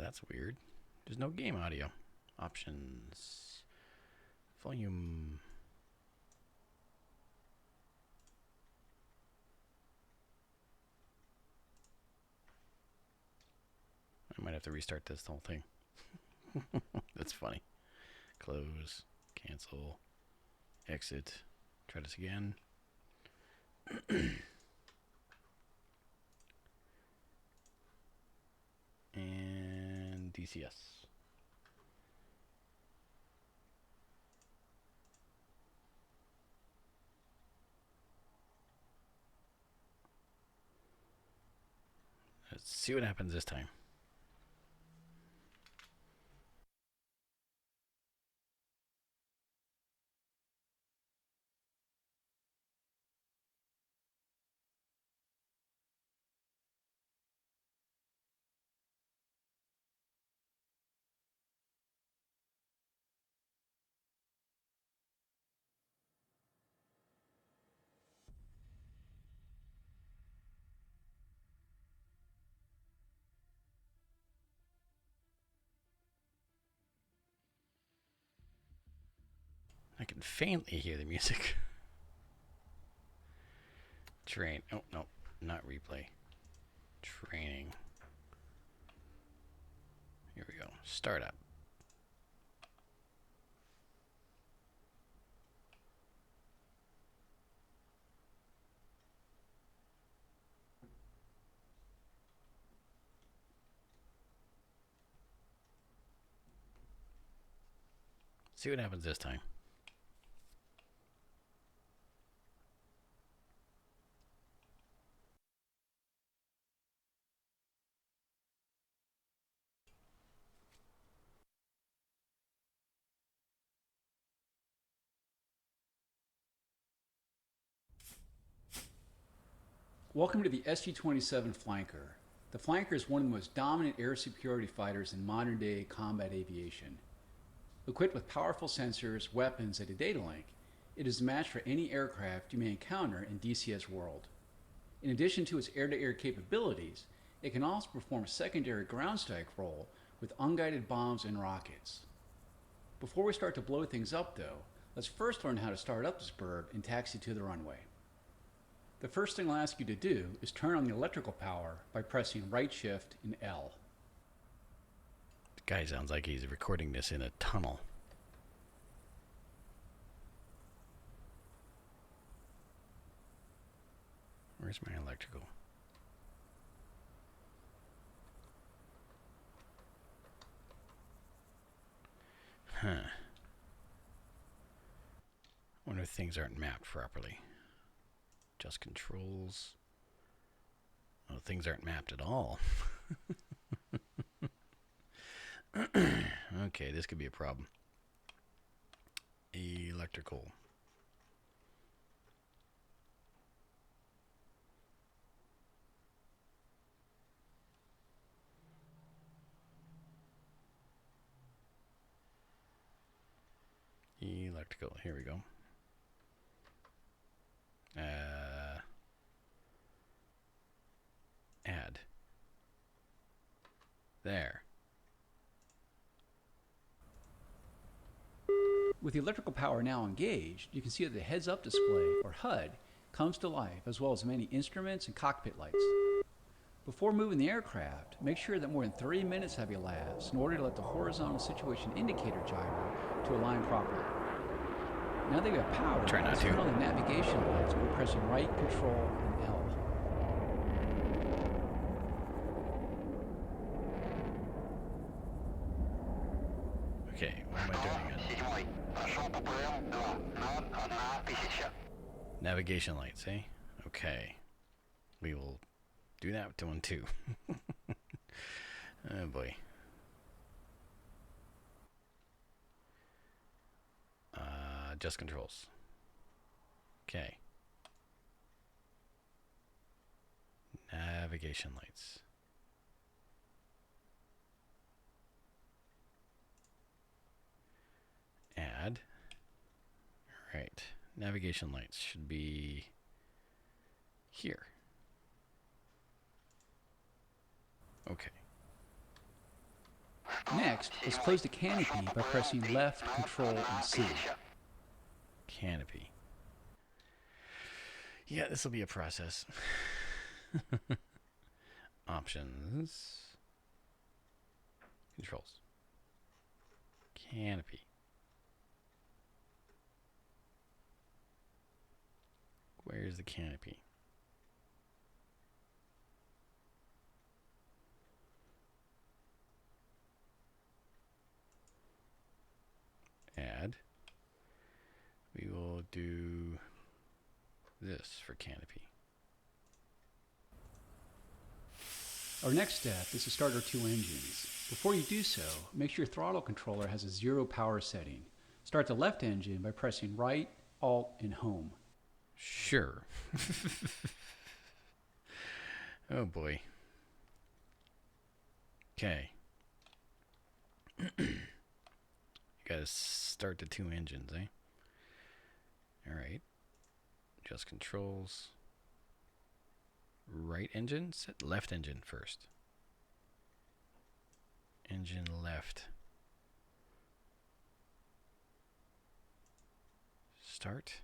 that's weird. There's no game audio. Options. Volume. I might have to restart this whole thing. That's funny. Close. Cancel. Exit. Try this again. And DCS. Let's see what happens this time. I can faintly hear the music. Train. Oh, no. Not replay. Training. Here we go. Startup. See what happens this time. Welcome to the SG-27 Flanker. The Flanker is one of the most dominant air superiority fighters in modern-day combat aviation. Equipped with powerful sensors, weapons, and a data link, it is a match for any aircraft you may encounter in DCS world. In addition to its air-to-air capabilities, it can also perform a secondary ground strike role with unguided bombs and rockets. Before we start to blow things up though, let's first learn how to start up this bird and taxi to the runway. The first thing I'll ask you to do is turn on the electrical power by pressing right shift and L. The guy sounds like he's recording this in a tunnel. Where's my electrical? Huh. Wonder if things aren't mapped properly. Just controls. Well, things aren't mapped at all. Okay, this could be a problem. Electrical. Electrical. Here we go. Add. There. With the electrical power now engaged, you can see that the heads-up display, or HUD, comes to life, as well as many instruments and cockpit lights. Before moving the aircraft, make sure that more than 30 minutes have elapsed in order to let the horizontal situation indicator gyro to align properly. Now that you have power, Try not to. turn on the navigation lights by pressing right, control, and L. Okay, what am I doing again? Navigation lights, eh? Okay. We will do that one too. Oh boy. Just controls. Okay. Navigation lights. Add. All right. Navigation lights should be here. Okay. Next, let's close the canopy by pressing left, Control, and C. Canopy. Yeah, this will be a process. Options. Controls. Canopy. Where's the canopy? Add. We will do this for canopy. Our next step is to start our two engines. Before you do so, make sure your throttle controller has a 0 power setting. Start the left engine by pressing right, Alt, and Home. Sure. Oh boy. Okay. You gotta start the two engines, eh? Alright. Just controls. Right engine? Set left engine first. Engine left. Start.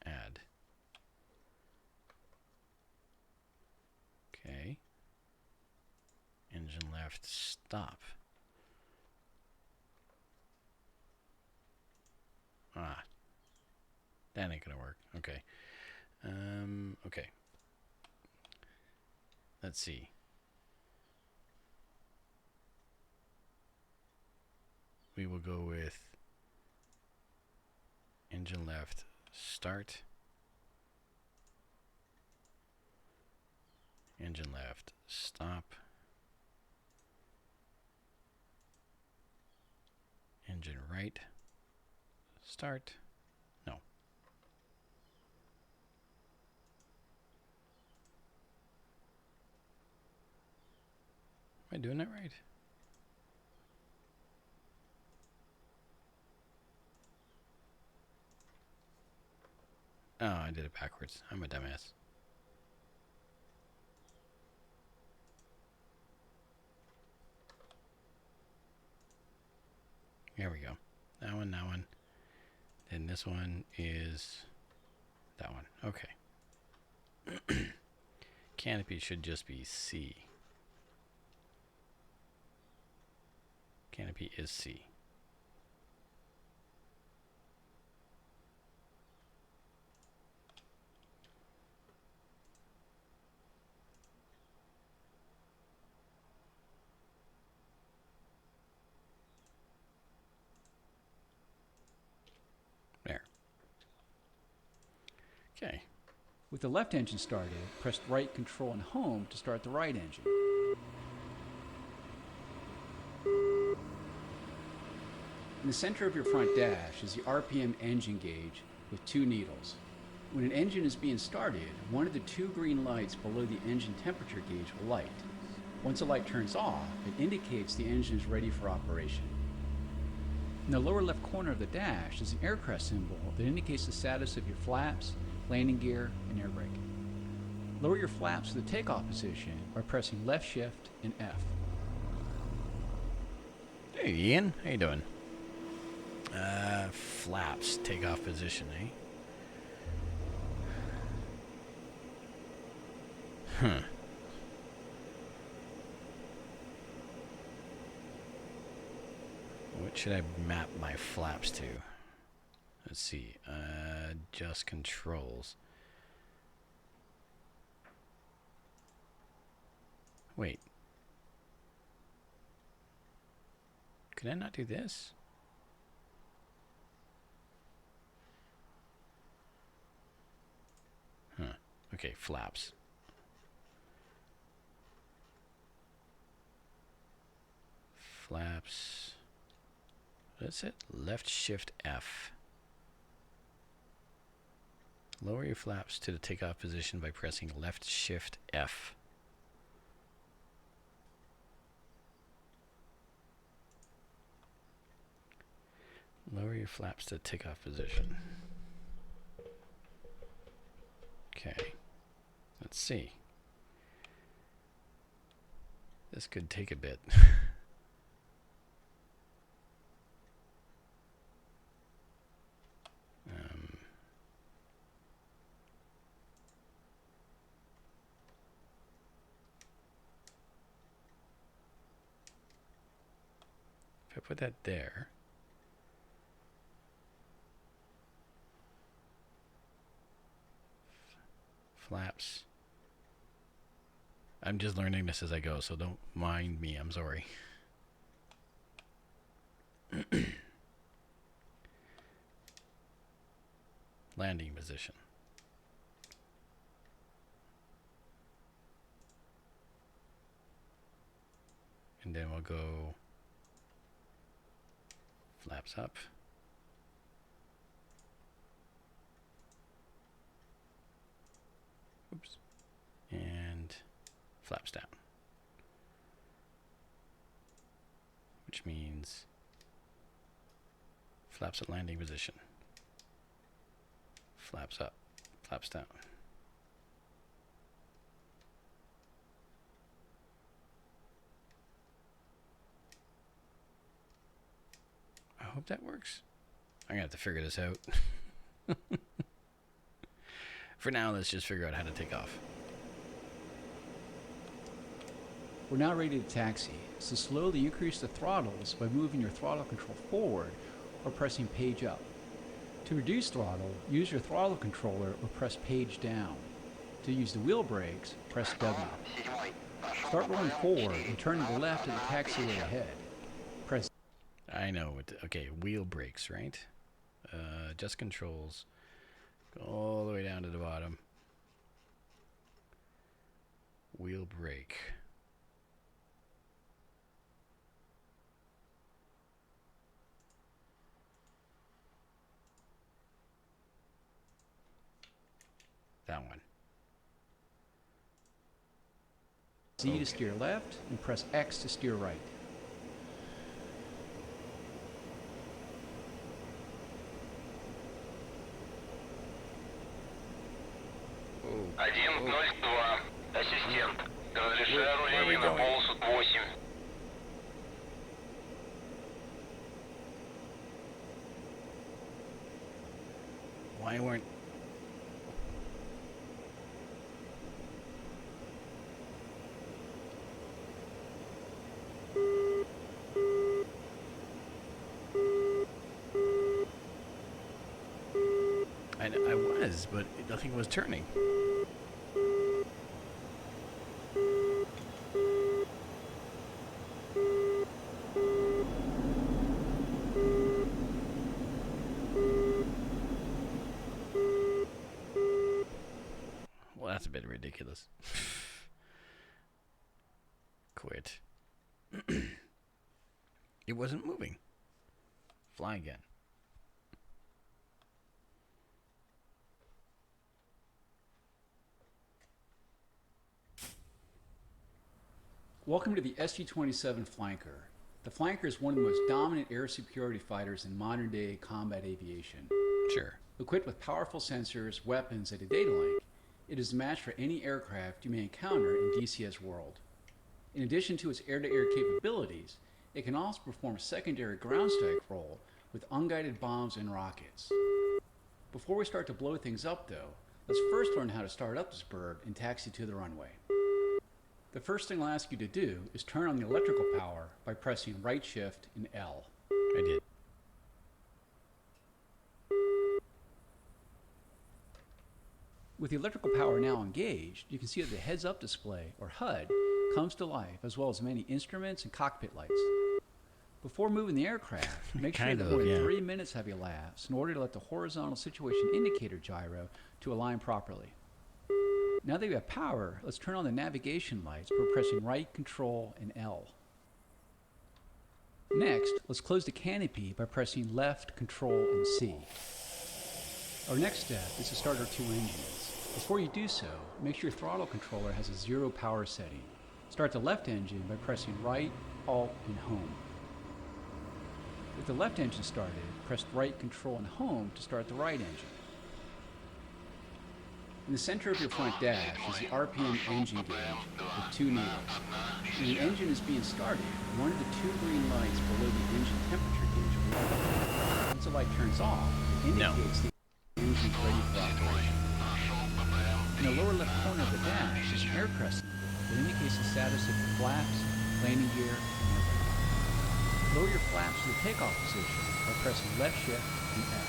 Add. Okay. Engine left. Stop. Ah. That ain't gonna work. Okay. Okay. Let's see. We will go with engine left, start. Engine left, stop. Engine right, start. No. Am I doing that right? Oh, I did it backwards. I'm a dumbass. Here we go. That one, that one. Then this one is that one. Okay. Canopy should just be C. Canopy is C. There. Okay. With the left engine started, press right, Control, and Home to start the right engine. In the center of your front dash is the RPM engine gauge with 2 needles. When an engine is being started, one of the 2 green lights below the engine temperature gauge will light. Once the light turns off, it indicates the engine is ready for operation. In the lower left corner of the dash is an aircraft symbol that indicates the status of your flaps, landing gear, and air brake. Lower your flaps to the takeoff position by pressing left shift and F. Hey Ian, how you doing? Flaps, takeoff position, eh? Huh. What should I map my flaps to? Let's see. Just controls. Wait. Could I not do this? Huh. Okay, flaps. Flaps. That's it. Left shift F. Lower your flaps to the takeoff position by pressing left shift F. Lower your flaps to takeoff position. Okay. Let's see. This could take a bit. put that there. Flaps. I'm just learning this as I go, so don't mind me. I'm sorry. Landing position. And then we'll go flaps up. Oops. And flaps down. Which means flaps at landing position. Flaps up, flaps down. I hope that works. I'm gonna have to figure this out. For now, let's just figure out how to take off. We're now ready to taxi, so slowly increase the throttles by moving your throttle control forward or pressing page up. To reduce throttle, use your throttle controller or press page down. To use the wheel brakes, press W. Start rolling forward and turn to the left at the taxiway ahead. Press. I know. Okay, wheel brakes, right? Adjust controls. Go all the way down to the bottom. Wheel brake. That one. Z to steer left and press X to steer right. Один ноль два. Ассистент. Разрешаю руление на полосу 8. Why weren't... I was, but nothing was turning. Well, that's a bit ridiculous. Quit. It wasn't moving. Fly again. Welcome to the SU-27 Flanker. The Flanker is one of the most dominant air superiority fighters in modern-day combat aviation. Sure. Equipped with powerful sensors, weapons, and a data link, it is a match for any aircraft you may encounter in DCS world. In addition to its air-to-air capabilities, it can also perform a secondary ground strike role with unguided bombs and rockets. Before we start to blow things up though, let's first learn how to start up this bird and taxi to the runway. The first thing I'll ask you to do is turn on the electrical power by pressing right shift and L. I did. With the electrical power now engaged, you can see that the heads-up display, or HUD, comes to life, as well as many instruments and cockpit lights. Before moving the aircraft, make sure that more than 3 minutes have elapsed in order to let the horizontal situation indicator gyro to align properly. Now that we have power, let's turn on the navigation lights by pressing right control and L. Next, let's close the canopy by pressing left control and C. Our next step is to start our two engines. Before you do so, make sure your throttle controller has a 0 power setting. Start the left engine by pressing right, Alt, and Home. With the left engine started, press right control and Home to start the right engine. In the center of your front dash is the RPM engine gauge with 2 needles. When the engine is being started, one of the 2 green lights below the engine temperature gauge will light. Once the light turns off, it indicates the engine is ready for operation. In the lower left corner of the dash is an aircraft symbol that indicates the status of the flaps, landing gear, and everything. Lower your flaps to the takeoff position by pressing left shift and F.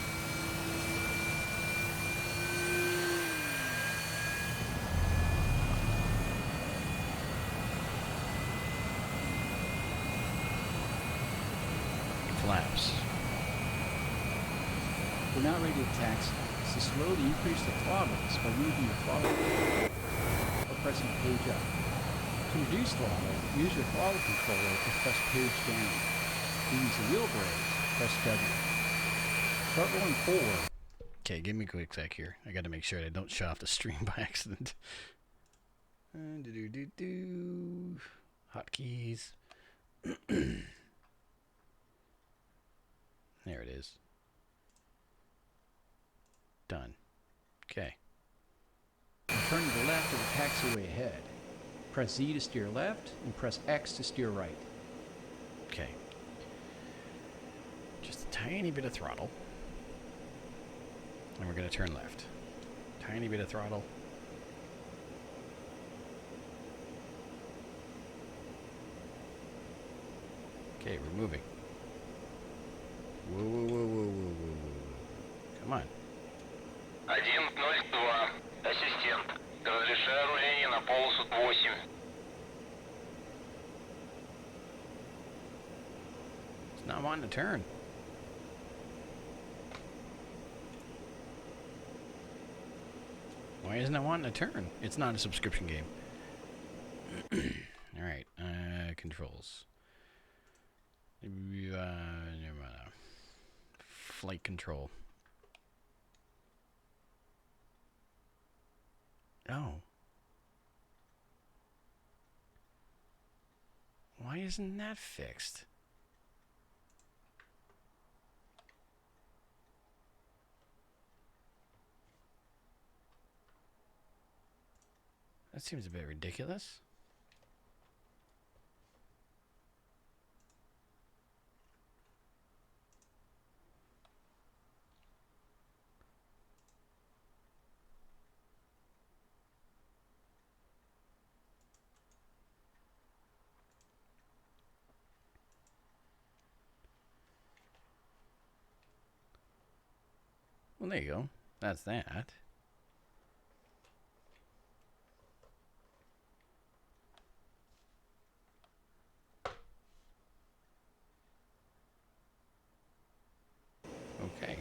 Flaps. We're now ready to taxi. So slowly increase the throttles by moving your throttle or pressing page up. To reduce throttle, use your throttle controller and press page down. To use the wheel brake, press W. Start rolling forward. Okay, give me a quick sec here. I got to make sure I don't shut off the stream by accident. Hotkeys. There it is. Done. Okay. Turn to the left of the taxiway ahead. Press Z to steer left and press X to steer right. Okay. Just a tiny bit of throttle. And we're going to turn left. Tiny bit of throttle. Okay, we're moving. Whoa, whoa, whoa, whoa, whoa, whoa, whoa. Come on. 102. Ассистент. Разрешаю руление на полосу 8. It's not wanting to turn. Why isn't it wanting to turn? It's not a subscription game. Alright, controls. Flight control. Oh. Why isn't that fixed? That seems a bit ridiculous. Well, there you go. That's that. Okay.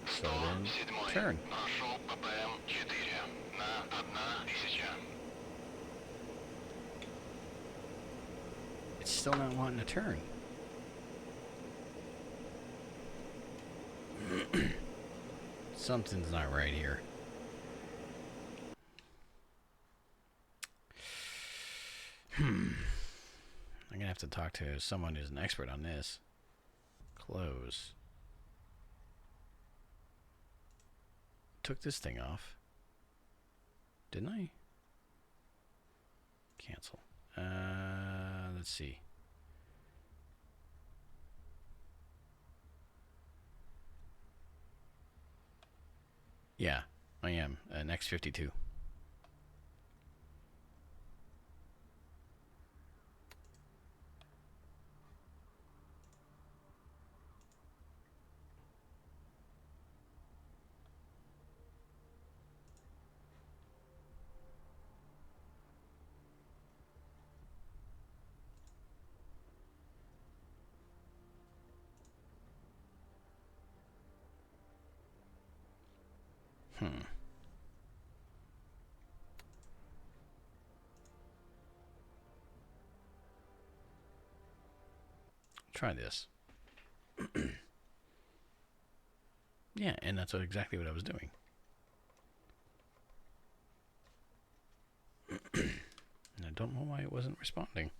So then, turn. Нашел ППМ 4 на 1000. It's still not wanting to turn. Something's not right here. I'm gonna have to talk to someone who's an expert on this. Close. Took this thing off. Didn't I? Cancel. Let's see. Yeah, I am. An X52. Try this. Yeah, and that's exactly what I was doing. And I don't know why it wasn't responding.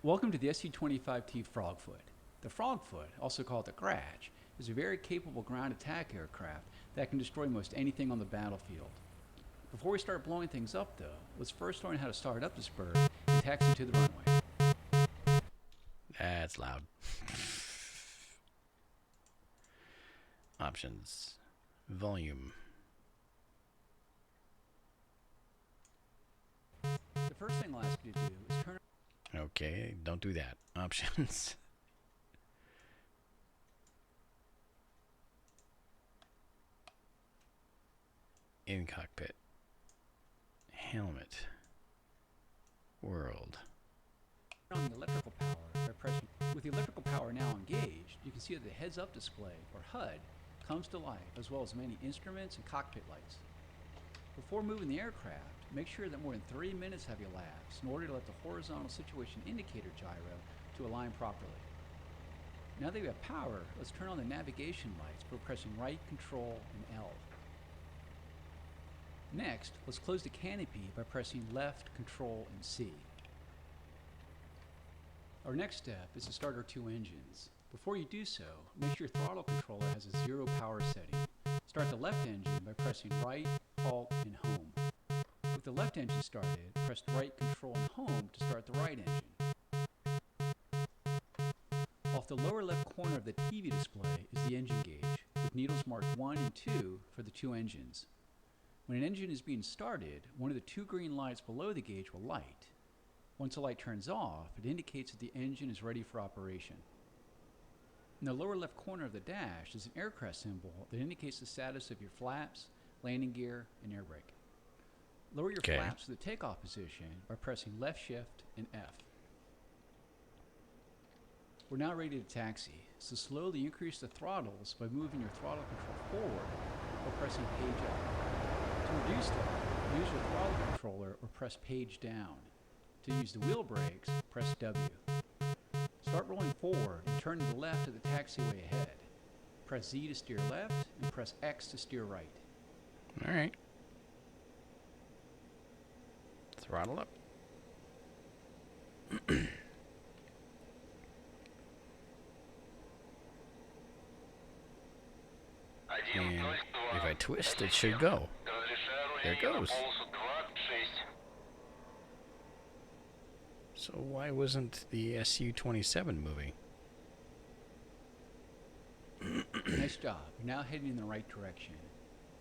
Welcome to the SU-25T Frogfoot. The Frogfoot, also called the Grudge, is a very capable ground attack aircraft that can destroy most anything on the battlefield. Before we start blowing things up, though, let's first learn how to start up this bird and taxi to the runway. That's loud. Options. Volume. The first thing I'll ask you to do is turn. Okay, don't do that. Options. In cockpit. Helmet. World. On the electrical power by pressing. With the electrical power now engaged, you can see that the heads-up display, or HUD, comes to life, as well as many instruments and cockpit lights. Before moving the aircraft, make sure that more than 3 minutes have elapsed in order to let the horizontal situation indicator gyro to align properly. Now that we have power, let's turn on the navigation lights by pressing right, control, and L. Next, let's close the canopy by pressing left, control, and C. Our next step is to start our two engines. Before you do so, make sure your throttle controller has a 0 power setting. Start the left engine by pressing right, halt, and home. With the left engine started, press right, control, and home to start the right engine. Off the lower left corner of the TV display is the engine gauge, with needles marked 1 and 2 for the two engines. When an engine is being started, one of the two green lights below the gauge will light. Once the light turns off, it indicates that the engine is ready for operation. In the lower left corner of the dash is an aircraft symbol that indicates the status of your flaps, landing gear, and air brake. Lower your flaps to the takeoff position by pressing left shift and F. We're now ready to taxi, so slowly increase the throttles by moving your throttle control forward or pressing page up. To reduce throttle, use your throttle controller or press page down. To use the wheel brakes, press W. Start rolling forward and turn to the left of the taxiway ahead. Press Z to steer left and press X to steer right. All right. Throttle up. And if I twist, it should go. There it goes. So why wasn't the SU-27 moving? Nice job. You're now heading in the right direction.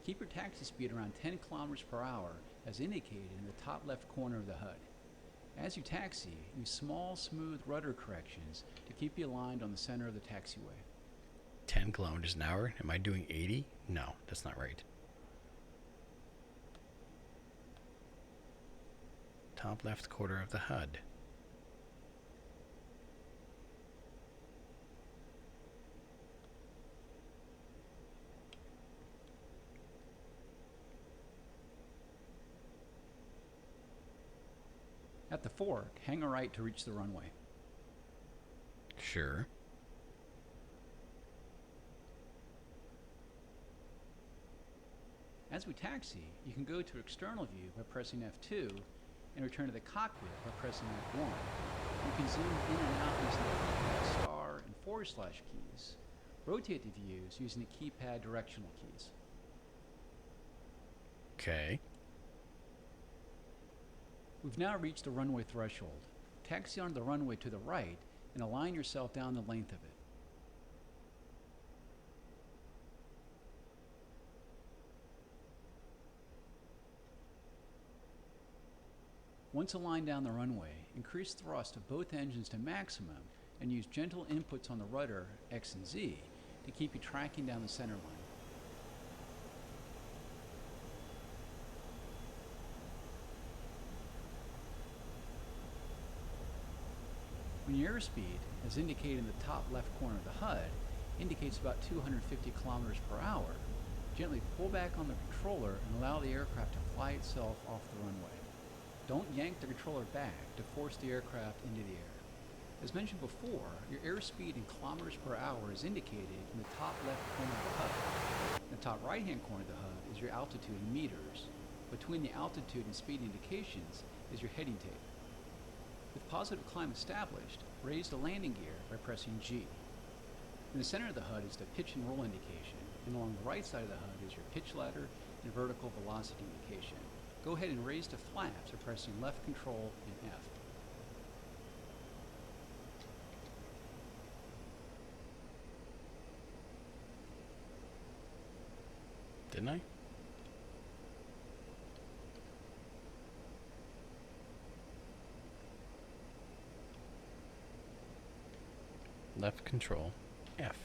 Keep your taxi speed around 10 kilometers per hour as indicated in the top left corner of the HUD. As you taxi, use small, smooth rudder corrections to keep you aligned on the center of the taxiway. 10 kilometers an hour? Am I doing 80? No, that's not right. Top left quarter of the HUD. At the fork, hang a right to reach the runway. Sure. As we taxi, you can go to external view by pressing F2 and return to the cockpit by pressing F1. You can zoom in and out using the keypad star and / keys. Rotate the views using the keypad directional keys. Okay. We've now reached the runway threshold. Taxi onto the runway to the right and align yourself down the length of it. Once aligned down the runway, increase thrust of both engines to maximum and use gentle inputs on the rudder, X and Z, to keep you tracking down the center line. When your airspeed, as indicated in the top left corner of the HUD, indicates about 250 kilometers per hour, gently pull back on the controller and allow the aircraft to fly itself off the runway. Don't yank the controller back to force the aircraft into the air. As mentioned before, your airspeed in kilometers per hour is indicated in the top left corner of the HUD. In the top right-hand corner of the HUD is your altitude in meters. Between the altitude and speed indications is your heading tape. With positive climb established, raise the landing gear by pressing G. In the center of the HUD is the pitch and roll indication, and along the right side of the HUD is your pitch ladder and vertical velocity indication. Go ahead and raise the flaps by pressing left control and F. didn't I? Left control F.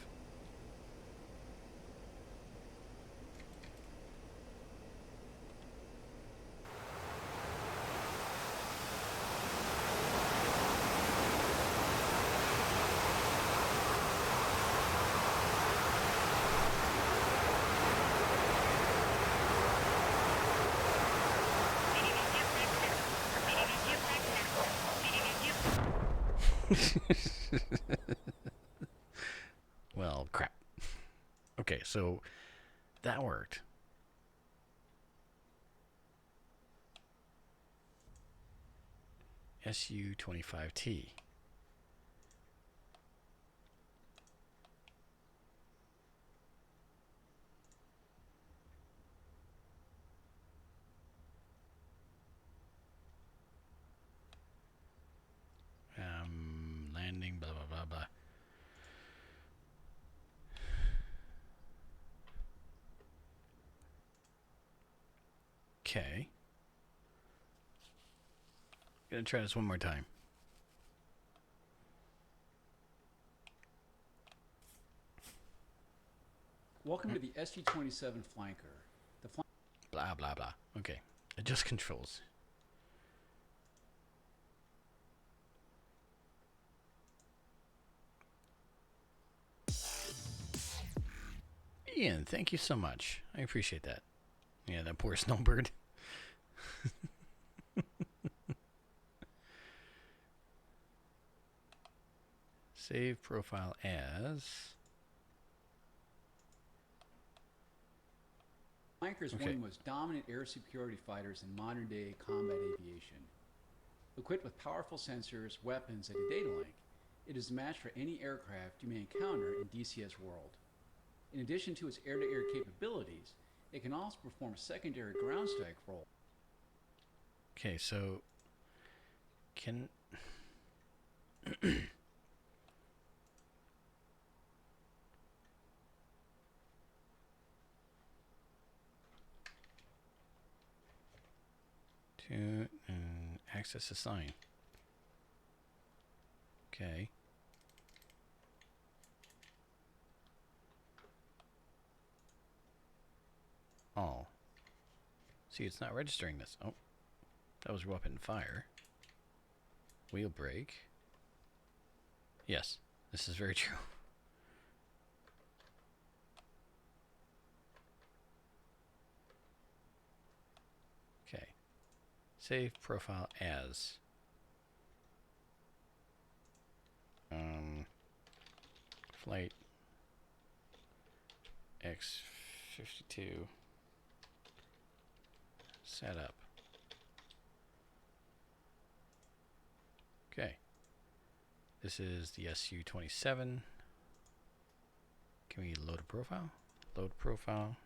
Well, crap. Okay, so that worked. SU-25T. Landing, blah, blah, blah, blah. Okay. Gonna try this one more time. Welcome to the SG-27 flanker. The Blah, blah, blah. Okay. Adjust controls. Ian, thank you so much. I appreciate that. Yeah, that poor snowbird. Save profile as... flanker is one of the most dominant air superiority fighters in modern-day combat aviation. Equipped with powerful sensors, weapons, and a data link, it is a match for any aircraft you may encounter in DCS world. In addition to its air-to-air capabilities, it can also perform a secondary ground strike role. Okay, so... Can... to access a sign. Okay. Oh. See, it's not registering this. Oh. That was weapon fire. Wheel brake. Yes, this is very true. Okay. Save profile as. Flight X52 setup. Okay. This is the SU-27. Can we load a profile? Load profile.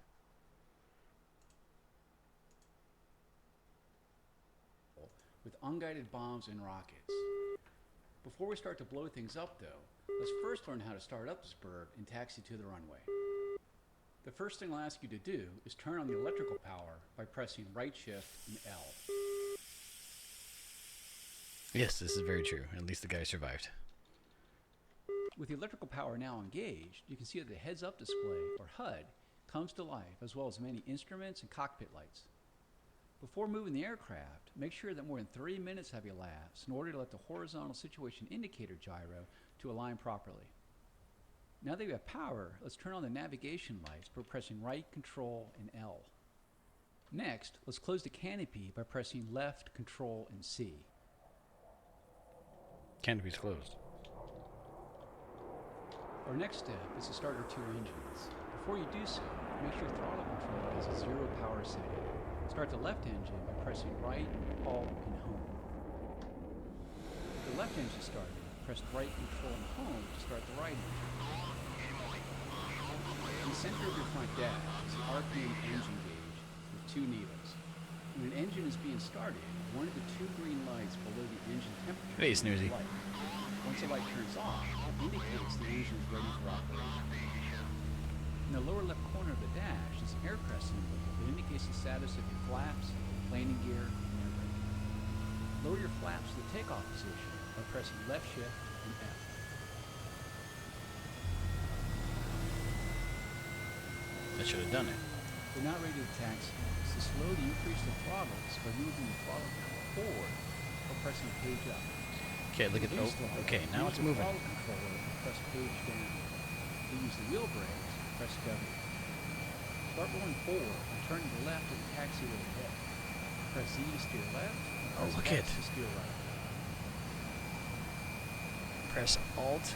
With unguided bombs and rockets. Before we start to blow things up though, let's first learn how to start up this bird and taxi to the runway. The first thing I'll ask you to do is turn on the electrical power by pressing right shift and L. Yes, this is very true. At least the guy survived. With the electrical power now engaged, you can see that the heads-up display, or HUD, comes to life, as well as many instruments and cockpit lights. Before moving the aircraft, make sure that more than 3 minutes have elapsed in order to let the horizontal situation indicator gyro to align properly. Now that we have power, let's turn on the navigation lights by pressing right Control and L. Next, let's close the canopy by pressing left Control and C. Canopy's closed. Our next step is to start our two engines. Before you do so, make sure throttle control has a 0 power setting. Start the left engine by pressing right, alt, and home. With the left engine started, press right Control and home to start the right engine. In the center of your front dash is the RPM engine gauge with 2 needles. When an engine is being started, one of the 2 green lights below the engine temperature Hey, Snoozy. light. Once the light turns off, it indicates the engine is ready for operation. In the lower left corner corner of the dash is an air crest symbol that indicates the status of your flaps, landing gear, and air brake. Lower your flaps to the takeoff position by pressing left shift and F. That should have done it. We're now ready to taxi. To slowly increase the throttles by moving the throttle control forward or pressing page up. Okay, look at Reduce oh, throttle, okay, now use it's the moving. throttle controller and press page down. To use the wheel brakes, press W. Start rolling forward and turn to the left of the taxiway ahead. Press Z to steer left and Oh, press look X it. to steer right. Press Alt,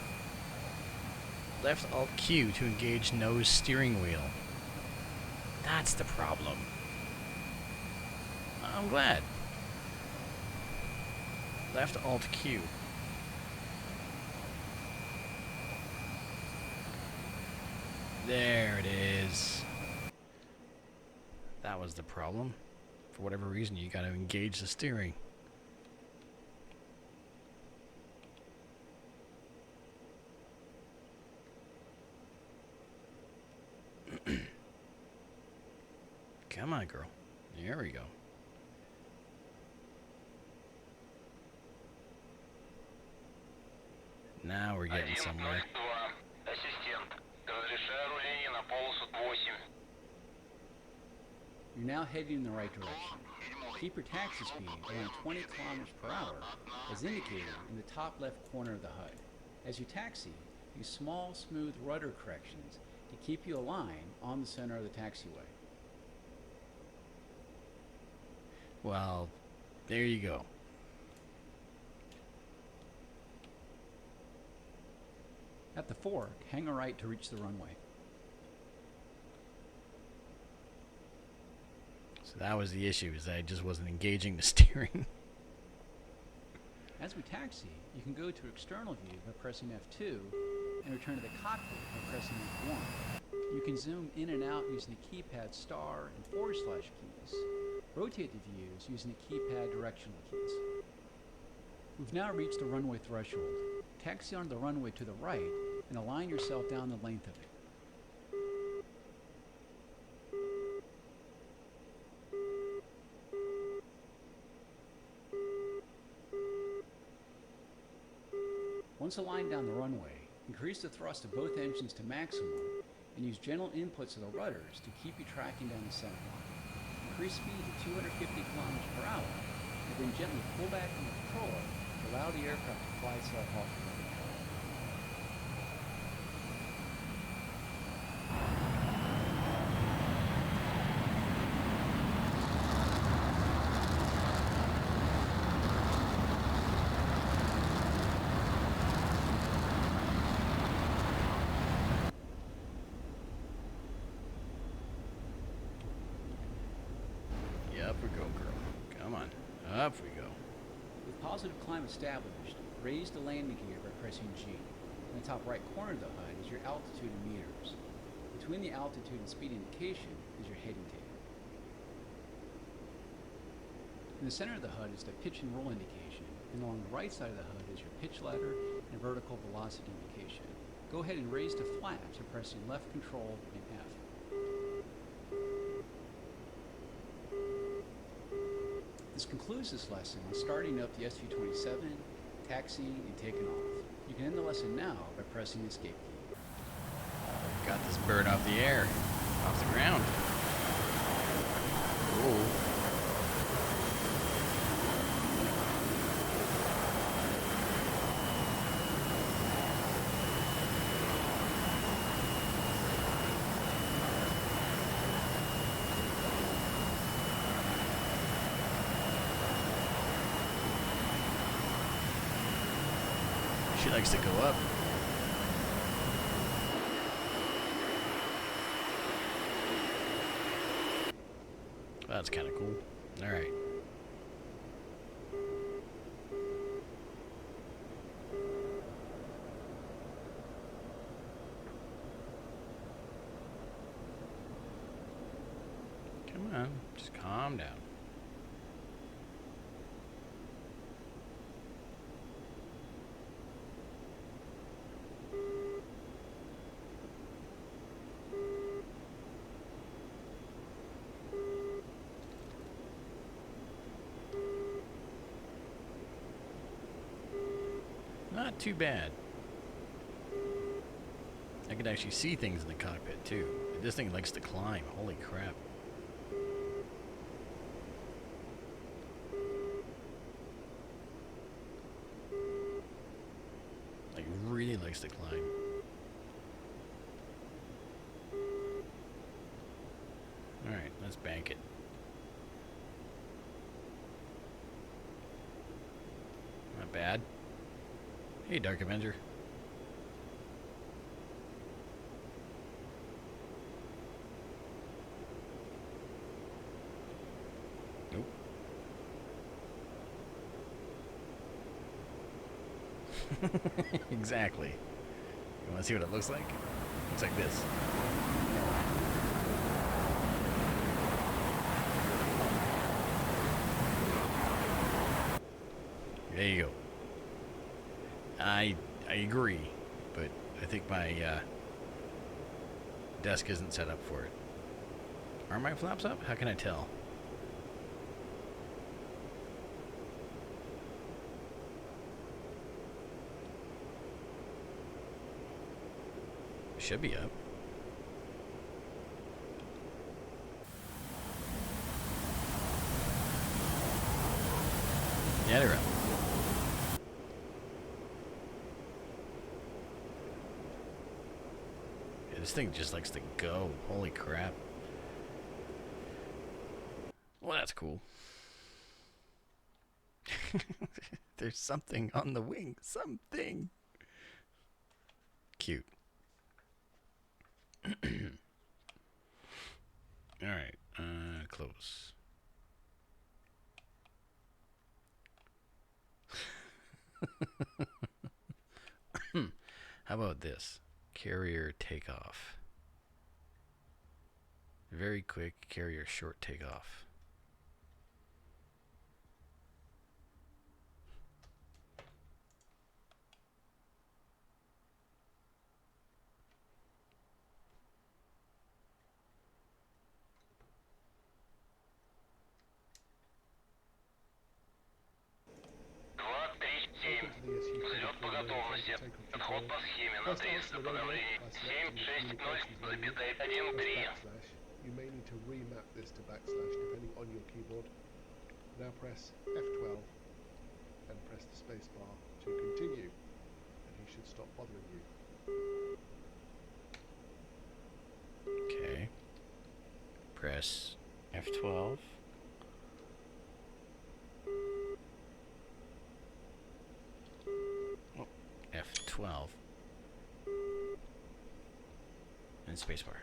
left Alt Q to engage nose steering wheel. That's the problem. I'm glad. Left Alt Q. There it is. That was the problem. For whatever reason, you gotta engage the steering. Come on, girl. There we go. Now we're getting somewhere. 102. Ассистент. Разрешаю руление на полосу 8. You're now heading in the right direction. Keep your taxi speed around 20 kilometers per hour as indicated in the top left corner of the HUD. As you taxi, use small, smooth rudder corrections to keep you aligned on the center of the taxiway. Well, there you go. At the fork, hang a right to reach the runway. So that was the issue, is that I just wasn't engaging the steering. As we taxi, you can go to external view by pressing F2 and return to the cockpit by pressing F1. You can zoom in and out using the keypad star and / keys. Rotate the views using the keypad directional keys. We've now reached the runway threshold. Taxi onto the runway to the right and align yourself down the length of it. Once aligned down the runway, increase the thrust of both engines to maximum and use gentle inputs of the rudders to keep you tracking down the center line. Increase speed to 250 kilometers per hour and then gently pull back on the controller to allow the aircraft to fly itself off the runway. Up we go, girl. Come on. Up we go. With positive climb established, raise the landing gear by pressing G. In the top right corner of the HUD is your altitude in meters. Between the altitude and speed indication is your heading table. In the center of the HUD is the pitch and roll indication, and along the right side of the HUD is your pitch ladder and vertical velocity indication. Go ahead and raise to flaps by pressing left control and F. This concludes this lesson on starting up the SV-27, taxiing, and taking off. You can end the lesson now by pressing the escape key. Got this bird off the air, off the ground. Whoa. She likes to go up. That's kind of cool. All right. Come on, just calm down. not too bad. I can actually see things in the cockpit too. This thing likes to climb. Holy crap. Like, really likes to climb. Alright, let's bank it. Not bad. Hey, Dark Avenger. Nope. Exactly. You want to see what it looks like? Looks like this. There you go. I agree, but I think my desk isn't set up for it. Are my flaps up? How can I tell? Should be up. Yeah, they're up. Yeah, this thing just likes to go. Holy crap. Well, that's cool. There's something on the wing. Something. Cute. Alright, close. How about this? Carrier takeoff. Very quick carrier short takeoff. Взлет по готовности. Отход по схеме на 300 направлении 760,1,3. You may need to remap this to backslash depending on your keyboard. Now press F12 and press the spacebar to continue, and he should stop bothering you. Okay. Press F12. Oh, F12. And spacebar.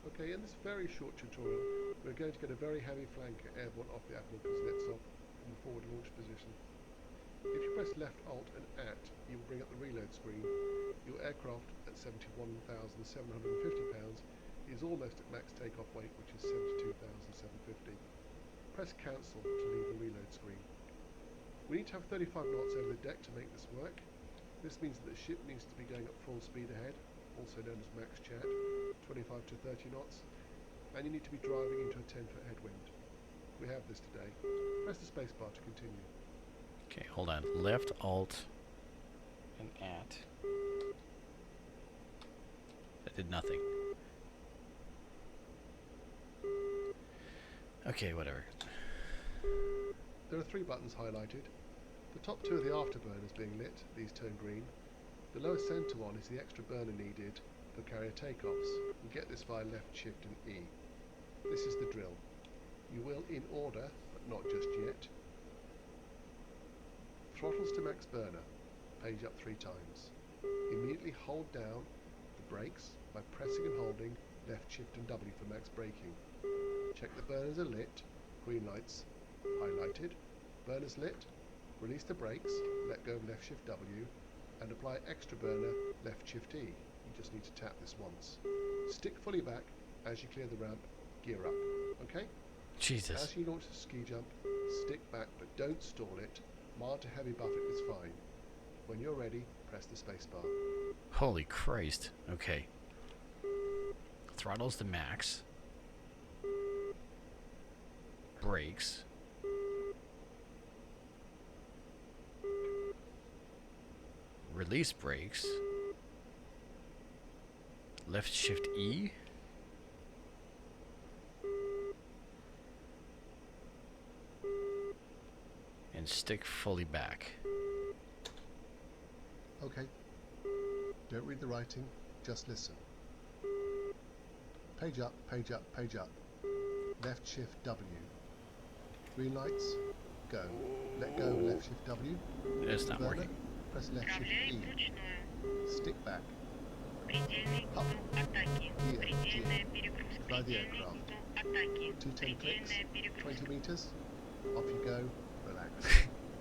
Okay, in this very short tutorial, we're going to get a very heavy flanker airborne off the Admiral Kuznetsov in the forward launch position. If you press left Alt and AT, you will bring up the reload screen. Your aircraft at 71,750 pounds is almost at max takeoff weight, which is 72,750. Press cancel to leave the reload screen. We need to have 35 knots over the deck to make this work. This means that the ship needs to be going at full speed ahead, also known as max chat, 25 to 30 knots, and you need to be driving into a 10-foot headwind. We have this today. Press the spacebar to continue. Okay, hold on. Left Alt and AT. That did nothing. Okay, whatever. There are 3 buttons highlighted. The top 2 are the afterburners being lit, these turn green. The lower centre one is the extra burner needed for carrier takeoffs. You get this via left shift and E. This is the drill. You will in order, but not just yet. Throttles to max burner, page up 3 times. Immediately hold down the brakes by pressing and holding left shift and W for max braking. Check the burners are lit, green lights highlighted, burners lit, release the brakes, let go of left shift W, and apply extra burner left shift E. You just need to tap this once. Stick fully back as you clear the ramp, gear up, okay? Jesus. As you launch the ski jump, stick back but don't stall it. Mild to heavy buffet is fine. When you're ready, press the spacebar. Holy Christ. Okay. Throttles to max. Brakes. release brakes. Left shift E. And stick fully back. Okay. Don't read the writing, just listen. Page up, page up, page up. Left shift W. Green lights, go. Let go, left shift W. It's not Burner, working. press left shift E. Stick back. Предельный Up. угол атаки. Here, Предельная G. перегрузка. Fly the Предельный aircraft. угол атаки. 210 clicks, Предельная перегрузка. 20 meters. Off you go, relax.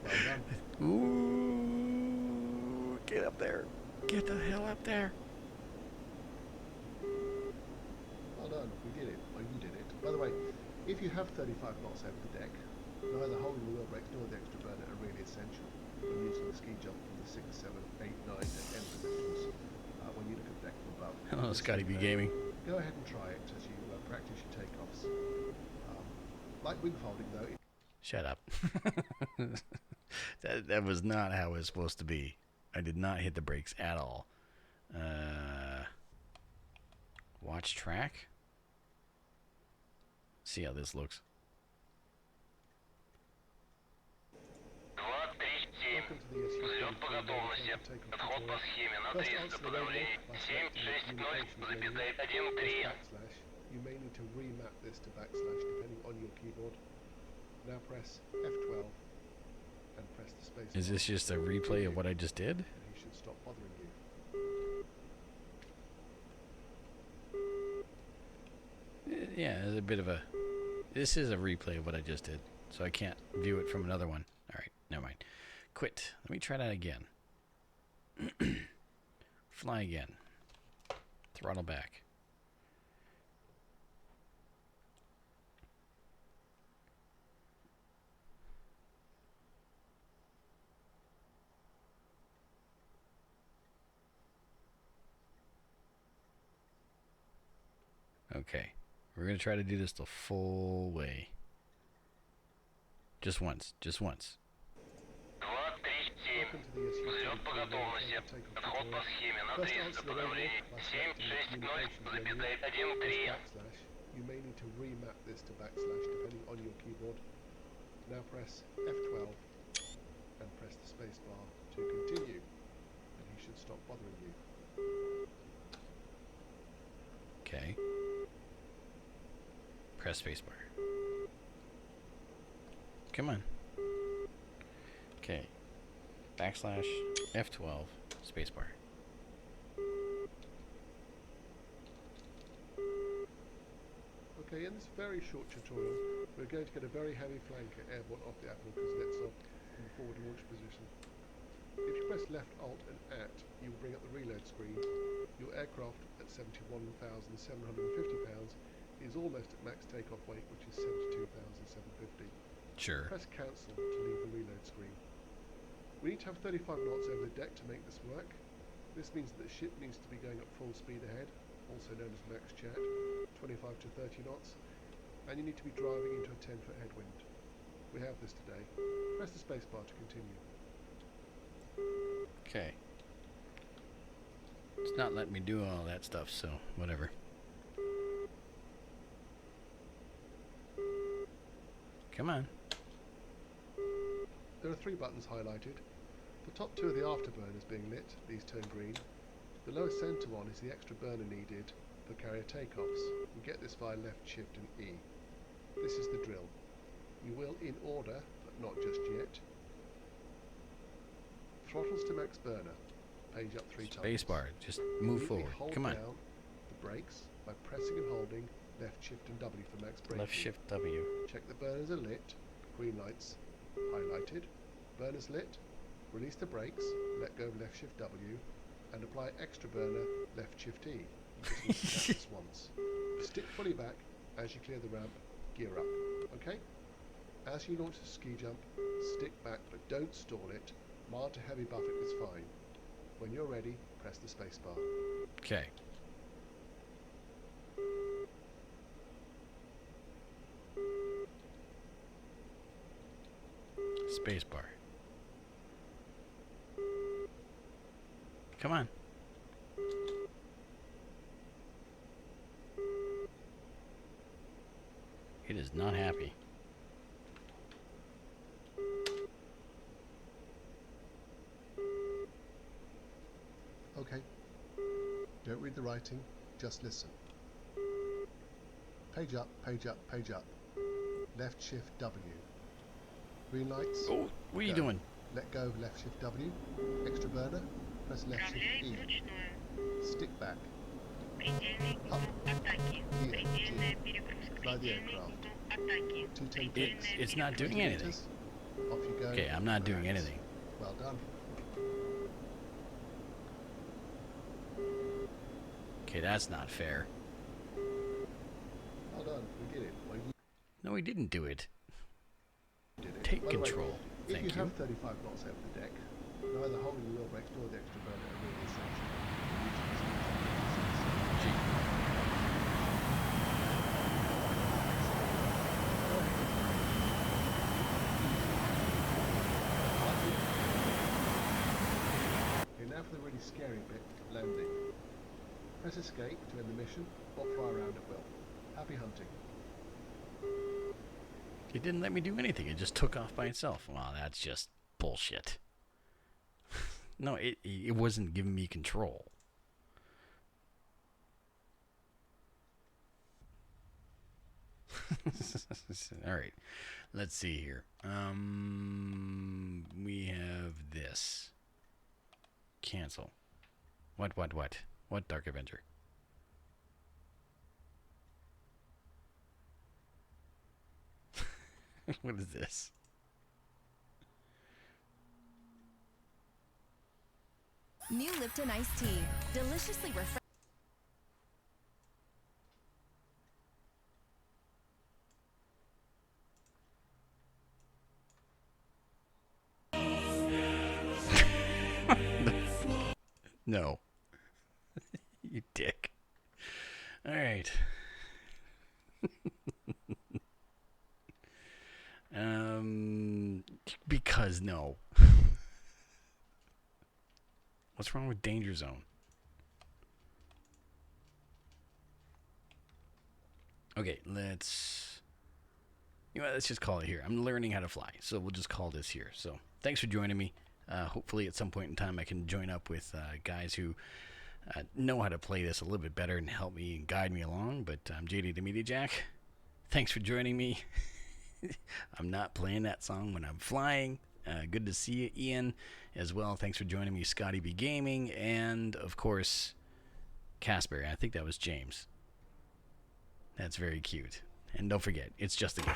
Well done. Ooh, get up there. Get the hell up there. Well done, we did it. Well, you did it. By the way, if you have 35 knots over the deck, neither holding the wheel brakes nor the extra burner are really essential when using the ski jump from the 6, 7, 8, 9 and 10 positions when you look at the deck from above. Hello, Scotty B Gaming. Go ahead and try it as you practice your takeoffs. Like wing folding though, Shut up. that was not how it was supposed to be. I did not hit the brakes at all. Watch track. See how this looks. 237. welcome to the SU Взлет по готовности. Отход по схеме на 300 по давлению. 768,13. backslash. You may need to remap this to backslash depending on your keyboard. Now press F12 and press the space. Is this just a replay of what I just did? And he should stop bothering you. Yeah, it's a bit of a... This is a replay of what I just did, so I can't view it from another one. Alright, never mind. Quit. Let me try that again. Fly again. Throttle back. Okay. We're going to try to do this the full way. Just once. Just once. 237. Взлет по готовности. Отход по схеме на 300 по давлению. 768,13. Backslash. You may need to remap this to backslash depending on your keyboard. Now press F12 and press the space bar to continue. And he should stop bothering you. Okay. Press spacebar. Come on. Okay. Backslash F12 spacebar. Okay, in this very short tutorial, we're going to get a very heavy flanker airborne off the Apple Kuznetsov in the forward launch position. If you press left Alt and AT, you will bring up the reload screen. Your aircraft at 71,750 pounds is almost at max takeoff weight, which is 72,750. Sure. Press cancel to leave the reload screen. We need to have 35 knots over the deck to make this work. This means that the ship needs to be going at full speed ahead, also known as max chat, 25 to 30 knots, and you need to be driving into a 10-foot headwind. We have this today. Press the spacebar to continue. Okay. It's not letting me do all that stuff, so whatever. Come on. There are 3 buttons highlighted. The top 2 are the afterburners being lit, these turn green. The lowest centre one is the extra burner needed for carrier takeoffs. You get this via left shift and E. This is the drill. You will in order, but not just yet. Throttles to max burner. Page up 3 times. Spacebar. Just move Immediately forward. hold Come on. down the brakes by pressing and holding left shift and W for max braking. Left shift W. Check the burners are lit. Green lights highlighted. Burners lit. Release the brakes. Let go of left shift W. And apply extra burner left shift E. You just need to tap this once. Stick fully back as you clear the ramp. Gear up. Okay? As you launch the ski jump, stick back but don't stall it. Mild to heavy buffet is fine. When you're ready, press the spacebar. Okay. Spacebar. Come on. It is not happy. Okay. Don't read the writing, just listen. Page up, page up, page up. Left shift W. Green lights. Oh, what are you go. doing? Let go, left shift W. Extra burner. Press left shift Управляй E. вручную. Stick back. Предельный Up. угол атаки. Here, Предельная G. перегрузка. Fly the Предельный aircraft. угол атаки. 210 It's not doing 20 anything. meters. Off you go. Okay, I'm not doing Relax. anything. Well done. Okay, that's not fair. Well done. We did it. Well, you No, we didn't do it. did it. Take By the way, control. if Thank you you. have 35 knots over the deck, neither holding the wheel brakes nor the extra burner are really essential. Okay, now for the really scary bit, landing. Press escape to end the mission, or fly around at will. Happy hunting. It didn't let me do anything. It just took off by itself. Wow, that's just bullshit. No, it wasn't giving me control. All right, let's see here. We have this. Cancel. What? What Dark Avenger? What is this? New Lipton iced tea. Deliciously refreshing. No. You dick. All right. Because no. What's wrong with Danger Zone? Okay, let's just call it here. I'm learning how to fly, so we'll just call this here. So thanks for joining me. Hopefully at some point in time I can join up with guys who know how to play this a little bit better and help me and guide me along. But I'm JD the Media Jack. Thanks for joining me. I'm not playing that song when I'm flying. Good to see you, Ian, as well. Thanks for joining me, Scotty B Gaming, and of course, Casper. I think that was James. That's very cute. And don't forget, it's just a game.